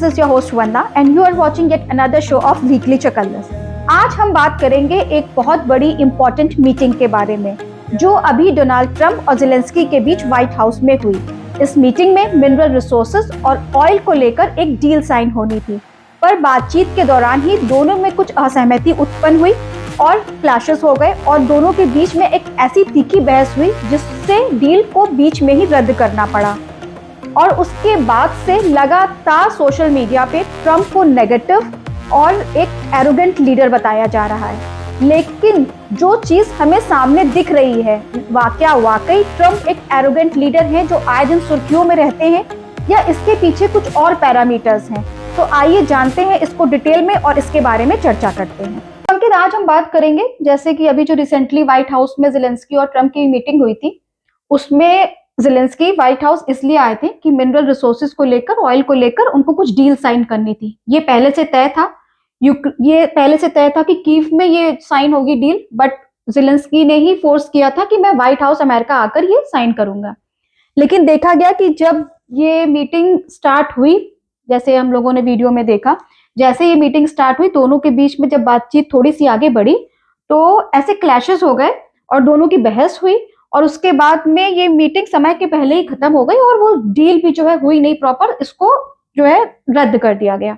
this is your host Wanda and you are watching yet another show of Weekly Chakallas। आज हम बात करेंगे एक बहुत बड़ी इंपॉर्टेंट मीटिंग के बारे में जो अभी डोनाल्ड ट्रंप और ज़ेलेंस्की के बीच व्हाइट हाउस में हुई। इस मीटिंग में मिनरल रिसोर्सेज और ऑयल को लेकर एक डील साइन होनी थी, पर बातचीत के दौरान ही दोनों में कुछ असहमति उत्पन्न हुई और क्लैशेस हो गए और दोनों के बीच में एक ऐसी तीखी बहस हुई जिससे डील को बीच में ही रद्द करना पड़ा। और उसके बाद से लगातार सोशल मीडिया पे ट्रंप को नेगेटिव और एक एरोगेंट लीडर बताया जा रहा है, लेकिन जो चीज हमें सामने दिख रही है वाकई ट्रंप एक एरोगेंट लीडर है जो आए दिन सुर्खियों में रहते हैं या इसके पीछे कुछ और पैरामीटर्स हैं। तो आइए जानते हैं इसको डिटेल में और इसके बारे में चर्चा करते हैं। अंकित, आज हम बात करेंगे जैसे कि अभी जो रिसेंटली व्हाइट हाउस में ज़ेलेंस्की और ट्रंप की मीटिंग हुई थी, उसमें ज़ेलेंस्की व्हाइट हाउस इसलिए आए थे कि मिनरल रिसोर्सेज को लेकर, ऑयल को लेकर उनको कुछ डील साइन करनी थी। ये पहले से तय था कि कीव में ये साइन होगी डील, बट ज़ेलेंस्की ने ही फोर्स किया था कि मैं व्हाइट हाउस अमेरिका आकर ये साइन करूंगा। लेकिन देखा गया कि जब ये मीटिंग स्टार्ट हुई, जैसे हम लोगों ने वीडियो में देखा, जैसे ये मीटिंग स्टार्ट हुई दोनों के बीच में जब बातचीत थोड़ी सी आगे बढ़ी तो ऐसे क्लैशेस हो गए और दोनों की बहस हुई और उसके बाद में ये मीटिंग समय के पहले ही खत्म हो गई और वो डील भी जो है हुई नहीं प्रॉपर, इसको जो है रद्द कर दिया गया।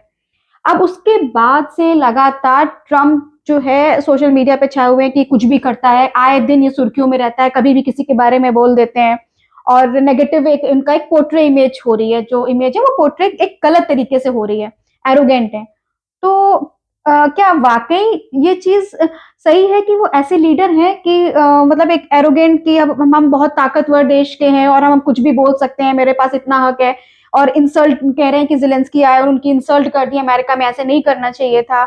अब उसके बाद से लगातार ट्रंप जो है सोशल मीडिया पे छाए हुए हैं कि कुछ भी करता है, आए दिन ये सुर्खियों में रहता है, कभी भी किसी के बारे में बोल देते हैं और नेगेटिव उनका एक पोर्ट्रे इमेज हो रही है, जो इमेज है वो पोर्ट्रे एक गलत तरीके से हो रही है, एरोगेंट है। तो क्या वाकई ये चीज सही है कि वो ऐसे लीडर हैं कि मतलब एक एरोगेंट की अब हम बहुत ताकतवर देश के हैं और हम कुछ भी बोल सकते हैं, मेरे पास इतना हक है, और इंसल्ट कह रहे हैं कि ज़ेलेंस्की आए और उनकी इंसल्ट कर दी, अमेरिका में ऐसे नहीं करना चाहिए था,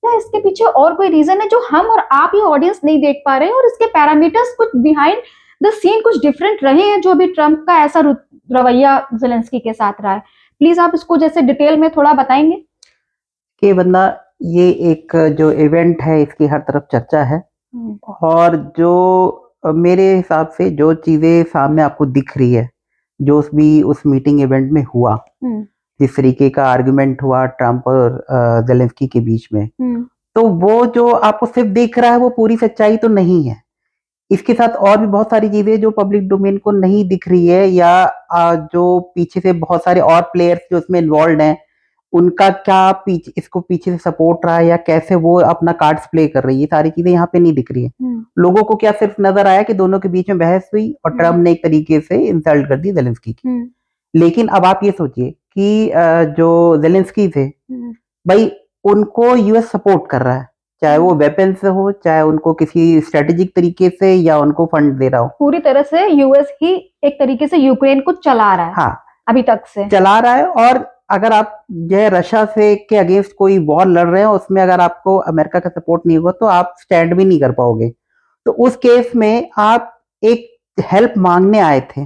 या इसके पीछे और कोई रीजन है जो हम और आप ये ऑडियंस नहीं देख पा रहे हैं और इसके पैरामीटर्स कुछ बिहाइंड द सीन कुछ डिफरेंट रहे हैं जो अभी ट्रंप का ऐसा रवैया ज़ेलेंस्की के साथ रहा है। प्लीज आप इसको जैसे डिटेल में थोड़ा बताएंगे। कि बंदा ये एक जो इवेंट है इसकी हर तरफ चर्चा है और जो मेरे हिसाब से जो चीजें सामने आपको दिख रही है, जो भी उस मीटिंग इवेंट में हुआ, जिस तरीके का आर्गुमेंट हुआ ट्रंप और ज़ेलेंस्की के बीच में, तो वो जो आपको सिर्फ दिख रहा है वो पूरी सच्चाई तो नहीं है। इसके साथ और भी बहुत सारी चीजें जो पब्लिक डोमेन को नहीं दिख रही है या जो पीछे से बहुत सारे और प्लेयर्स जो इसमें इन्वॉल्व हैं उनका क्या इसको पीछे से सपोर्ट रहा है या कैसे वो अपना कार्ड्स प्ले कर रही है, सारी चीजें यहाँ पे नहीं दिख रही है। लोगों को क्या सिर्फ नजर आया कि दोनों के बीच में बहस हुई और ट्रम्प ने एक तरीके से इंसल्ट कर दी ज़ेलेंस्की की। लेकिन अब आप ये सोचिए कि जो ज़ेलेंस्की थे भाई, उनको यूएस सपोर्ट कर रहा है, चाहे वो वेपन से हो, चाहे उनको किसी स्ट्रेटेजिक तरीके से या उनको फंड दे रहा हो। पूरी तरह से यूएस ही एक तरीके से यूक्रेन को चला रहा है। हाँ, अभी तक से चला रहा है। और अगर आप जो है रशिया से के अगेंस्ट कोई वॉर लड़ रहे हैं, उसमें अगर आपको अमेरिका का सपोर्ट नहीं होगा तो आप स्टैंड भी नहीं कर पाओगे। तो उस केस में आप एक हेल्प मांगने आए थे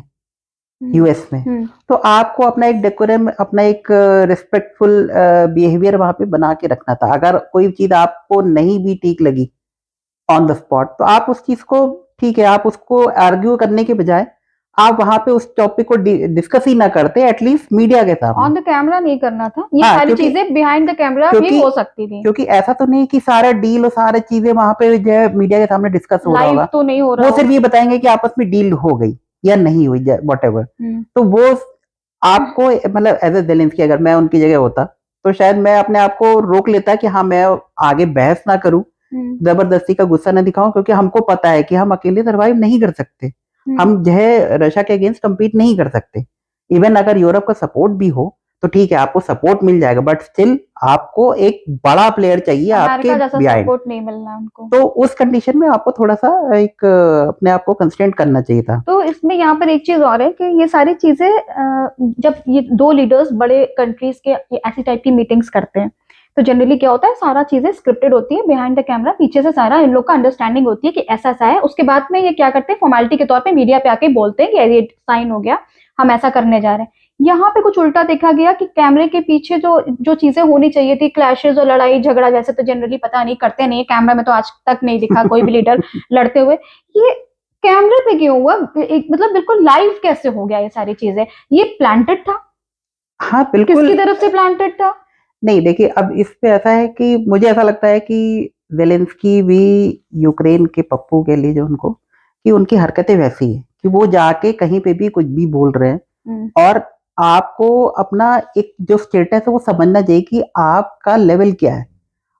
यूएस में, तो आपको अपना एक डेकोरम, अपना एक रिस्पेक्टफुल बिहेवियर वहां पे बना के रखना था। अगर कोई चीज आपको नहीं भी ठीक लगी ऑन द स्पॉट, तो आप उस चीज को, ठीक है, आप उसको आर्ग्यू करने के बजाय आप वहां पे उस टॉपिक को डिस्कस ही ना करते, एटलीस्ट मीडिया के सामने। ऑन द कैमरा नहीं करना था ये सारी चीजें, बिहाइंड द कैमरा भी हो सकती थी, क्योंकि ऐसा तो नहीं कि सारा डील और सारी चीजें वहां पे जो है मीडिया के सामने डिस्कस हो रहा होगा, तो नहीं हो रहा, वो सिर्फ ये बताएंगे कि आपस में डील हो गई या नहीं हुई, व्हाटएवर। तो वो आपको मतलब एज ए ज़ेलेंस्की, अगर मैं उनकी जगह होता तो शायद मैं अपने आप को रोक लेता कि हाँ, मैं आगे बहस ना करूं, जबरदस्ती का गुस्सा ना दिखाऊं, क्योंकि हमको पता है कि हम अकेले सर्वाइव नहीं कर सकते, हम जो है रशिया के अगेंस्ट कम्पीट नहीं कर सकते। इवन अगर यूरोप का सपोर्ट भी हो तो ठीक है, आपको सपोर्ट मिल जाएगा, बट स्टिल आपको एक बड़ा प्लेयर चाहिए आपके बिहाइंड। सपोर्ट नहीं मिलना उनको, तो उस कंडीशन में आपको थोड़ा सा एक अपने आप को कंस्ट्रेंट करना चाहिए था। तो इसमें यहाँ पर एक चीज और है कि ये सारी चीजें जब ये दो लीडर्स बड़े कंट्रीज के ऐसी टाइप की मीटिंग्स करते हैं तो जनरली क्या होता है, सारा चीजें स्क्रिप्टेड होती है, बिहाइंड द कैमरा पीछे से सारा इन लोग का अंडरस्टैंडिंग होती है कि ऐसा ऐसा है। उसके बाद में ये क्या करते हैं, फॉर्मेलिटी के तौर पे मीडिया पे आके बोलते हैं कि ये साइन हो गया, हम ऐसा करने जा रहे हैं। यहाँ पे कुछ उल्टा देखा गया कि कैमरे के पीछे जो चीजें होनी चाहिए थी, क्लैशेस और लड़ाई झगड़ा, जैसे तो जनरली पता नहीं करते नहीं, कैमरा में तो आज तक नहीं दिखा कोई भी लीडर लड़ते हुए, ये कैमरे पे क्यों हुआ, मतलब बिल्कुल लाइव कैसे हो गया ये सारी चीजें, ये प्लांटेड था? हाँ किसकी बिल्कुल। तरफ से प्लांटेड था? नहीं देखिए, अब इस पे ऐसा है कि मुझे ऐसा लगता है कि ज़ेलेंस्की भी यूक्रेन के पप्पू कह लीजिए उनको, कि उनकी हरकतें वैसी हैं कि वो जाके कहीं पे भी कुछ भी बोल रहे हैं। और आपको अपना एक जो स्टेटस है वो समझना चाहिए कि आपका लेवल क्या है,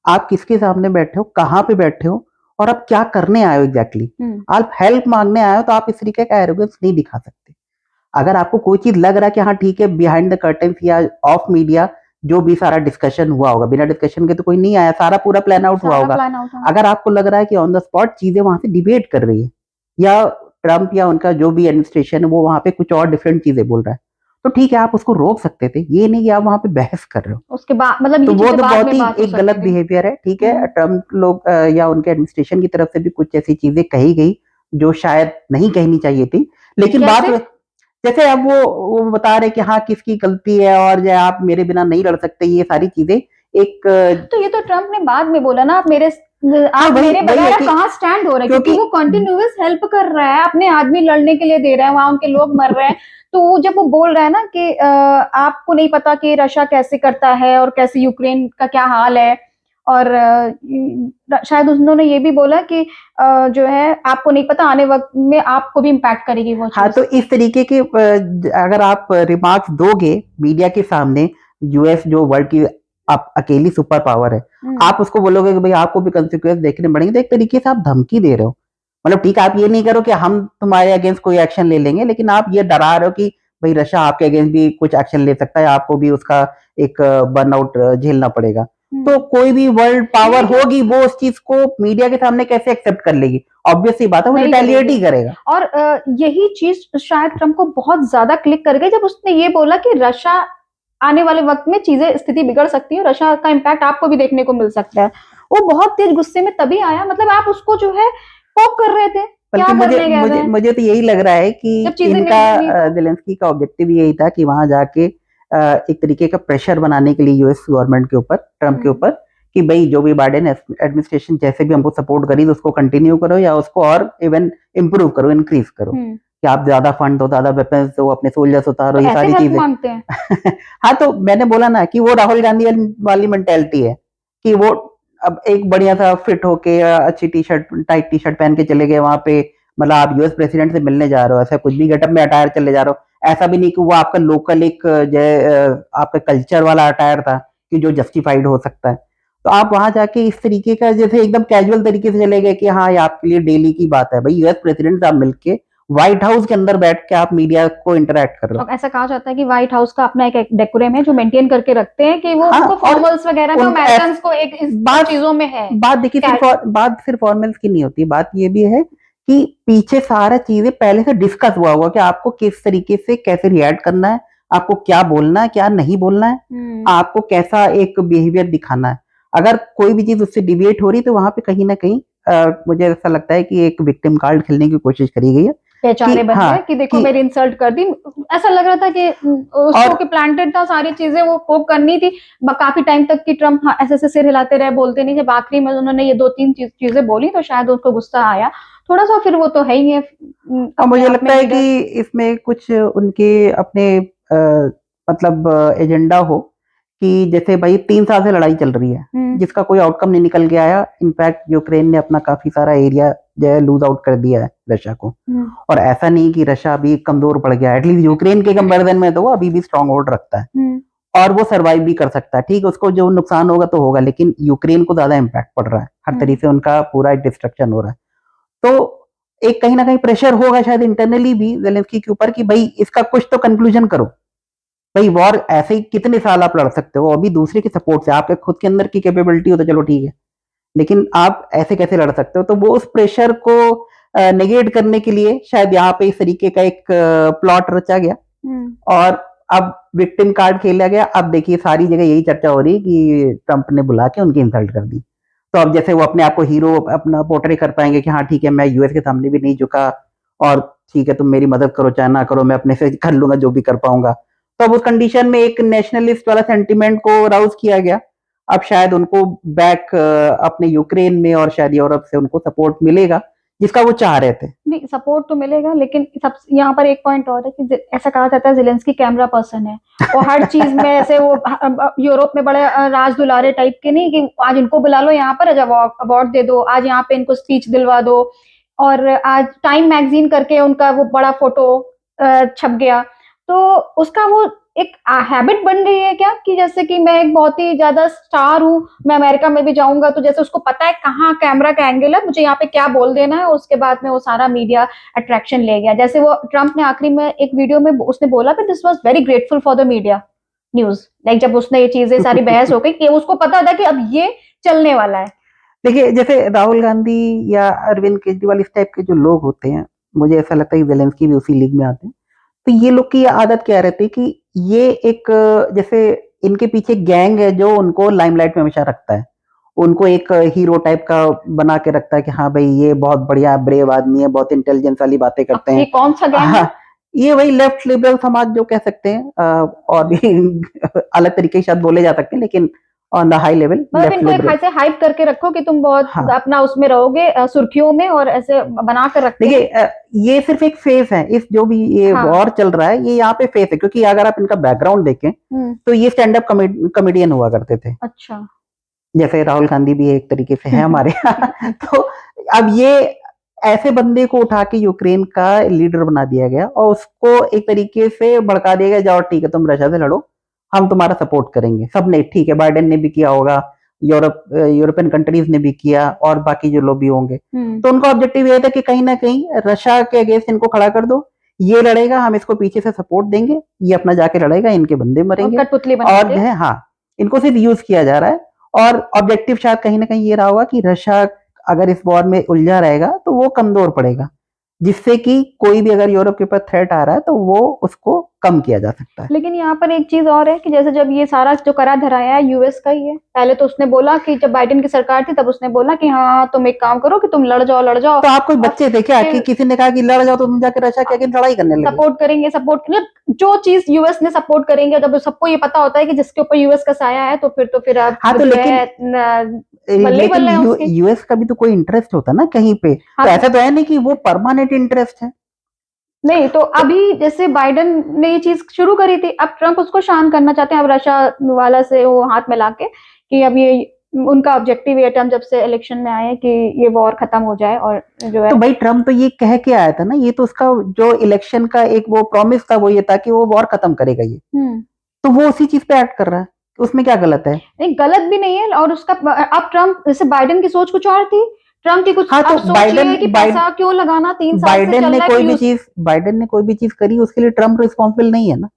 आप किसके सामने बैठे हो, कहाँ पे बैठे हो, और आप क्या करने आए हो एग्जैक्टली। आप हेल्प मांगने आए हो तो आप इस तरीके का एरोगेंस नहीं दिखा सकते। अगर आपको कोई चीज लग रहा है कि हाँ ठीक है, बिहाइंड द कर्टन या ऑफ मीडिया जो भी सारा डिस्कशन हुआ होगा, बिना डिस्कशन के तो कोई नहीं आया, सारा पूरा प्लान आउट हुआ सारा होगा। प्लान आउट था। अगर आपको लग रहा है कि ऑन द स्पॉट चीजें वहां से डिबेट कर रही है, या ट्रम्प या उनका जो भी एडमिनिस्ट्रेशन है वो वहां पे कुछ और डिफरेंट चीजें बोल रहा है, तो ठीक है आप उसको रोक सकते थे, ये नहीं कि आप वहां पे बहस कर रहे हो। उसके बाद मतलब तो ये वो चीजें तो बाद बहुत में ही बात हो एक सकती गलत थी। बिहेवियर है। ठीक है, ट्रम्प लोग या उनके एडमिनिस्ट्रेशन की तरफ से भी कुछ ऐसी चीजें कही गई जो शायद नहीं कहनी चाहिए थी। लेकिन बात कैसे? जैसे अब वो बता रहे कि हाँ किसकी गलती है, और जो आप मेरे बिना नहीं लड़ सकते, ये सारी चीजें एक तो ये तो ट्रम्प ने बाद में बोला ना, हाँ आप वही मेरे वही है बगैर कि कहाँ स्टैंड हो रहे हैं, क्योंकि क्योंकि वो कंटिन्यूअस हेल्प कर रहा है, अपने आदमी लड़ने के लिए दे रहा है, वहां उनके लोग मर रहे हैं। तो वो जब वो बोल रहा है ना कि आपको नहीं पता कि रशिया कैसे करता है और कैसे यूक्रेन का क्या हाल है, और शायद उन्होंने ये भी बोला कि जो है आपको नहीं पता आने वक्त में आपको भी इम्पैक्ट करेगी वो हाँ, चीज। तो इस तरीके के अगर आप रिमार्क्स दोगे मीडिया के सामने, यूएस जो वर्ल्ड की आप अकेली सुपर पावर है, आप उसको बोलोगे कि भाई आपको भी कंसिक्वेंस देखने पड़ेंगे, तो एक तरीके से आप धमकी दे रहे हो। मतलब ठीक है, आप ये नहीं करो कि हम तुम्हारे अगेंस्ट कोई एक्शन ले लेंगे, लेकिन आप ये डरा रहे हो कि भाई रशिया आपके अगेंस्ट भी कुछ एक्शन ले सकता है, आपको भी उसका एक बर्नआउट झेलना पड़ेगा। तो कोई भी वर्ल्ड पावर होगी वो उस चीज को मीडिया के सामने कैसे एक्सेप्ट कर लेगी? ऑब्वियस सी बात है, वो नहीं रिटेलिएट करेगी। ही करेगा। और यही चीज शायद ट्रम्प को बहुत ज्यादा क्लिक कर गई जब उसने ये बोला कि रशिया आने वाले वक्त में चीजें स्थिति बिगड़ सकती है, रशिया का इम्पैक्ट आपको भी देखने को मिल सकता है। वो बहुत तेज गुस्से में तभी आया, मतलब आप उसको जो है पोक कर रहे थे, बल्कि क्या मुझे करने गए मुझे थे मुझे तो यही लग रहा है कि जब चीजें इनका नहीं नहीं तो। ज़ेलेंस्की का ऑब्जेक्टिव यही था कि वहां जाके एक तरीके का प्रेशर बनाने के लिए यूएस गवर्नमेंट के ऊपर, ट्रम्प के ऊपर, कि भाई जो भी बाइडेन एडमिनिस्ट्रेशन जैसे भी हमको सपोर्ट करी तो उसको कंटिन्यू करो, या उसको और इवन इम्प्रूव करो, इंक्रीज करो, कि आप ज्यादा फंड दो, ज्यादा वेपन्स दो, अपने सोल्जर्स उतारो, तो ये ऐसे सारी हेल्प चीजें। मांगते हैं। हाँ, तो मैंने बोला ना कि वो राहुल गांधी वाली मेंटेलिटी है कि वो अब एक बढ़िया सा फिट होके अच्छी T shirt, tight T shirt पहन के चले गए वहां पे, मतलब आप यूएस प्रेसिडेंट से मिलने जा रहे हो, ऐसा कुछ भी गेटअप में अटायर चले जा रहे हो, ऐसा भी नहीं कि वो आपका लोकल एक जो आपका कल्चर वाला अटायर था कि जो जस्टिफाइड हो सकता है। तो आप वहां जाके इस तरीके का जैसे एकदम कैजुअल तरीके से चले गए कि हाँ ये आपके लिए डेली की बात है, भाई यूएस प्रेसिडेंट आप मिलके व्हाइट हाउस के अंदर बैठ के आप मीडिया को इंटरेक्ट कर रहे हो। और ऐसा कहा जाता है कि व्हाइट हाउस का अपना एक डेकोरम है जो मेंटेन करके रखते हैं, कि वो हाँ, उनको और फॉर्मल्स वगैरह का उनका अमेरिकन को एक इस बात चीजों में है। बात देखिए, बात सिर्फ फॉर्मेल्स की नहीं होती, बात ये भी है कि पीछे सारा चीजें पहले से डिस्कस हुआ होगा कि आपको किस तरीके से कैसे रिएक्ट करना है, आपको क्या बोलना है, क्या नहीं बोलना है, आपको कैसा एक बिहेवियर दिखाना है। अगर कोई भी चीज उससे डिविएट हो रही तो वहां पे कहीं ना कहीं मुझे ऐसा लगता है कि एक विक्टिम कार्ड खेलने की कोशिश करी गई है बेचारे कि बन हाँ गए कि देखो कि मेरी इंसल्ट कर दी। ऐसा लग रहा था कि उसको और कि प्लांटेड था, सारी चीजें वो कोप करनी थी। काफी टाइम तक कि ट्रम्प ऐसे ऐसे सिर हिलाते रहे, बोलते नहीं। जब आखिरी में उन्होंने ये दो तीन चीजें बोली तो शायद उसको गुस्सा आया थोड़ा सा। फिर वो तो है ही है और अपने मुझे आप लगता में है लीडर। कि इसमें कुछ उनके अपने मतलब एजेंडा हो कि जैसे भाई 3 साल से लड़ाई चल रही है जिसका कोई आउटकम नहीं निकल के आया। इनफैक्ट यूक्रेन ने अपना काफी सारा एरिया जो है लूज आउट कर दिया है रशिया को, और ऐसा नहीं कि रशिया अभी कमजोर पड़ गया है, एटलीस्ट यूक्रेन के कंपैरिजन में तो वो अभी भी स्ट्रांग होल्ड रखता है और वो सरवाइव भी कर सकता है। ठीक है, उसको जो नुकसान होगा तो होगा, लेकिन यूक्रेन को ज्यादा इम्पैक्ट पड़ रहा है, हर तरीके से उनका पूरा डिस्ट्रक्शन हो रहा है। तो एक कहीं ना कहीं प्रेशर होगा शायद इंटरनली भी जेलेंस्की के ऊपर कि भाई इसका कुछ तो कंक्लूजन करो। भाई वॉर ऐसे ही कितने साल आप लड़ सकते हो, अभी दूसरे की सपोर्ट से, आपके खुद के अंदर की कैपेबिलिटी हो तो चलो ठीक है, लेकिन आप ऐसे कैसे लड़ सकते हो? तो वो उस प्रेशर को नेगेट करने के लिए शायद यहाँ पे इस तरीके का एक प्लॉट रचा गया और अब विक्टिम कार्ड खेला गया। अब देखिए सारी जगह यही चर्चा हो रही है कि ट्रंप ने बुला के उनकी इंसल्ट कर दी, तो अब जैसे वो अपने आप को हीरो अपना पोर्ट्रे कर पाएंगे कि हाँ ठीक है, मैं यूएस के सामने भी नहीं झुका, और ठीक है तुम मेरी मदद करो चाहे ना करो, मैं अपने से कर लूंगा जो भी कर पाऊंगा। तो अब उस कंडीशन में एक नेशनलिस्ट वाला सेंटिमेंट को राउज किया गया। अब शायद उनको बैक अपने यूक्रेन में और शायद यूरोप से उनको सपोर्ट मिलेगा, जिसका वो चाह रहे थे। नहीं, सपोर्ट तो मिलेगा, लेकिन सब यहाँ पर एक पॉइंट और है कि ऐसा कहा जाता है ज़ेलेंस्की कैमरा पर्सन है, और हर चीज में ऐसे वो यूरोप में बड़े राज दुलारे टाइप के नहीं कि आज इनको बुला लो यहाँ पर, आज अवार्ड दे दो, आज यहाँ पे इनको स्पीच दिलवा दो, और आज टाइम मैगजीन करके उनका वो बड़ा फोटो छप गया, तो उसका वो एक हैबिट बन रही है क्या कि जैसे कि मैं एक बहुत ही ज्यादा स्टार हूँ, मैं अमेरिका में भी जाऊंगा तो जैसे उसको पता है कहाँ कैमरा का एंगल है, मुझे यहाँ पे क्या बोल देना है, उसके बाद में वो सारा मीडिया अट्रैक्शन ले गया। जैसे वो ट्रम्प ने आखिरी में एक वीडियो में उसने बोला कि this was very grateful for the media news, like जब उसने ये चीजें सारी बहस हो गई कि उसको पता था कि अब ये चलने वाला है। देखिए, जैसे राहुल गांधी या अरविंद केजरीवाल इस टाइप के जो लोग होते हैं, मुझे ऐसा लगता है कि ज़ेलेंस्की भी उसी लीग में आते हैं। तो ये लोग की ये आदत क्या रहती है कि ये एक जैसे इनके पीछे गैंग है जो उनको लाइमलाइट में हमेशा रखता है। उनको एक हीरो टाइप का बना के रखता है कि हाँ भाई ये बहुत बढ़िया ब्रेव आदमी है, बहुत इंटेलिजेंस वाली बातें करते ये हैं। कौन सा गैंग है? हाँ, ये वही लेफ्ट लिबरल समाज जो कह सकते हैं, और भी अलग तरीके से शायद बोले जा सकते हैं, लेकिन ऑन द हाई लेवल मतलब लेफ्ट इनको एक लिबरल। ऐसे हाइप करके रखो कि तुम बहुत हाँ, अपना उसमें रहोगे, सुर्खियों में, और ऐसे बना कर रखते हैं। देखिए, ये सिर्फ एक फेस है, इस जो भी ये हाँ। वॉर चल रहा है ये यहाँ पे फेस है, क्योंकि अगर आप इनका बैकग्राउंड देखें तो ये स्टैंड अप कॉमेडियन हुआ करते थे। अच्छा। जैसे राहुल गांधी भी एक तरीके से है हमारे यहाँ। तो अब ये ऐसे बंदे को उठा के यूक्रेन का लीडर बना दिया गया और उसको एक तरीके से भड़का दिया गया, जाओ ठीक है तुम रशिया से लड़ो, हम तुम्हारा सपोर्ट करेंगे। सबने, ठीक है, बाइडेन ने भी किया होगा, यूरोपियन कंट्रीज ने भी किया, और बाकी जो लोग भी होंगे। तो उनका ऑब्जेक्टिव ये था कि कहीं ना कहीं रशिया के अगेंस्ट इनको खड़ा कर दो, ये लड़ेगा, हम इसको पीछे से सपोर्ट देंगे, ये अपना जाके लड़ेगा, इनके बंदे मरेंगे, कठपुतली बना और जो है, हाँ, इनको सिर्फ यूज किया जा रहा है। और ऑब्जेक्टिव शायद कहीं ना कहीं ये रहा होगा कि रशिया अगर इस वॉर में उलझा रहेगा तो वो कमजोर पड़ेगा, जिससे कि कोई भी अगर यूरोप के ऊपर थ्रेट आ रहा है तो वो उसको कम किया जा सकता है। लेकिन यहाँ पर एक चीज और है कि जैसे जब ये सारा जो करा धराया है यूएस का ही है, पहले तो उसने बोला कि जब बाइडेन की सरकार थी तब उसने बोला कि हाँ तुम एक काम करो कि तुम लड़ जाओ। तो आप कोई बच्चे थे क्या कि किसी ने कहा कि लड़ जाओ तो तुम जाके रशिया के अगेंस्ट लड़ाई करने लगे? सपोर्ट करेंगे, जो चीज यूएस ने सपोर्ट करेंगे, जब सबको ये पता होता है कि जिसके ऊपर यूएस का साया है तो फिर आप हाँ, तो लेकिन यूएस का भी तो कोई इंटरेस्ट होता ना कहीं पे। हाँ, तो ऐसा तो है नहीं कि वो परमानेंट इंटरेस्ट है। नहीं, तो अभी जैसे बाइडेन ने ये चीज शुरू करी थी, अब ट्रम्प उसको शांत करना चाहते हैं, अब रशिया वाला से वो हाथ मिला के कि अब ये उनका ऑब्जेक्टिव ये ट्रम्प जब से इलेक्शन में आए कि ये वॉर खत्म हो जाए, और जो है तो भाई ट्रम्प तो ये कह के आया था ना, ये तो उसका जो इलेक्शन का एक वो प्रॉमिस था, वो ये था कि वो वॉर खत्म करेगा ये। तो वो उसी चीज पे एक्ट कर रहा है, उसमें क्या गलत है? नहीं, गलत भी नहीं है, और उसका अब ट्रम्प, जैसे बाइडेन की सोच कुछ और थी, ट्रम्प की कुछ हाँ, तो अब सोच ये है कि पैसा क्यों लगाना, 3 साल से चल रहा है बाइडेन ने कोई भी चीज करी उसके लिए ट्रम्प रिस्पॉन्सिबल नहीं है ना।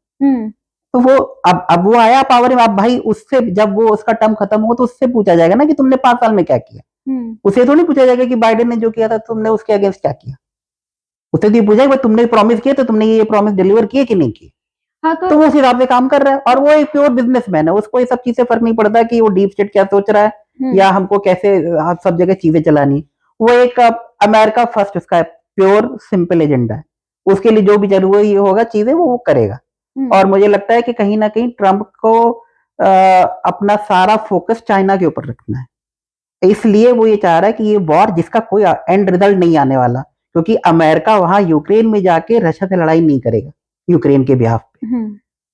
तो वो अब वो आया पावर में, अब भाई उससे जब वो उसका टर्म खत्म हो तो उससे पूछा जाएगा ना कि तुमने 5 साल में क्या किया। उसे तो नहीं पूछा जाएगा कि बाइडेन ने जो किया था तुमने उसके अगेंस्ट क्या किया। उसे तो ये पूछा कि तुमने प्रॉमिस किया तो तुमने ये प्रॉमिस डिलीवर किए कि नहीं किए। हाँ, तो वो उस हिसाब से काम कर रहा है, और वो एक प्योर बिजनेसमैन है, उसको ये सब चीज से फर्क नहीं पड़ता कि वो डीप स्टेट क्या सोच रहा है या हमको कैसे सब जगह चीजें चलानी। वो एक अमेरिका फर्स्ट उसका प्योर सिंपल एजेंडा है, उसके लिए जो भी जरूरी होगा चीजें वो करेगा। और मुझे लगता है कि कहीं ना कहीं ट्रम्प को अपना सारा फोकस चाइना के ऊपर रखना है, इसलिए वो ये चाह रहा है कि ये वॉर जिसका कोई एंड रिजल्ट नहीं आने वाला, क्योंकि अमेरिका वहां यूक्रेन में जाके रशिया से लड़ाई नहीं करेगा यूक्रेन के बिहाफ पे।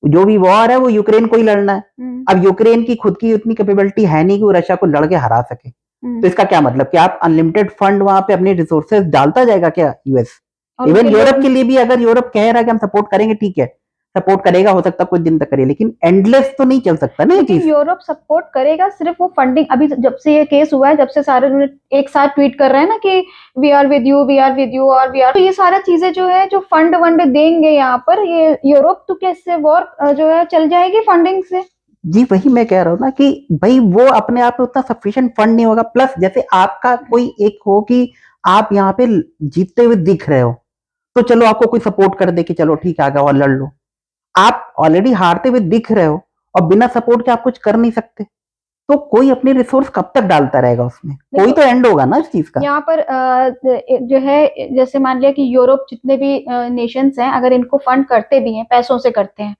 जो भी वॉर है वो यूक्रेन को ही लड़ना है। अब यूक्रेन की खुद की उतनी कैपेबिलिटी है नहीं कि वो रशिया को लड़ के हरा सके। तो इसका क्या मतलब कि आप अनलिमिटेड फंड वहां पे अपने रिसोर्सेज डालता जाएगा क्या यूएस? इवन यूरोप के लिए भी अगर यूरोप कह रहा है कि हम सपोर्ट करेंगे, ठीक है सपोर्ट करेगा, हो सकता कुछ दिन तक करे, लेकिन एंडलेस तो नहीं चल सकता ना ये चीज। यूरोप सपोर्ट करेगा, सिर्फ वो फंडिंग, अभी जब से ये केस हुआ है जब से सारे एक साथ ट्वीट कर रहे हैं ना कि we are with you, we are with you, और वी आर, तो ये सारा चीजें जो है जो फंड वंड देंगे यहाँ पर ये यूरोप, तो कैसे वॉर जो है चल जाएगी फंडिंग से। जी वही मैं कह रहा हूँ ना कि भाई वो अपने आप में उतना सफिशिएंट फंड नहीं होगा, प्लस जैसे आपका कोई एक हो कि आप यहाँ पे जीतते हुए दिख रहे हो तो चलो आपको कोई सपोर्ट कर दे कि चलो ठीक है आगे और लड़ लो। आप ऑलरेडी हारते हुए दिख रहे हो और बिना सपोर्ट के आप कुछ कर नहीं सकते, तो कोई अपने रिसोर्स कब तक डालता रहेगा उसमें? कोई तो एंड होगा ना इस चीज का। यहाँ पर जो है जैसे मान लिया कि यूरोप जितने भी नेशंस हैं अगर इनको फंड करते भी हैं, पैसों से करते हैं,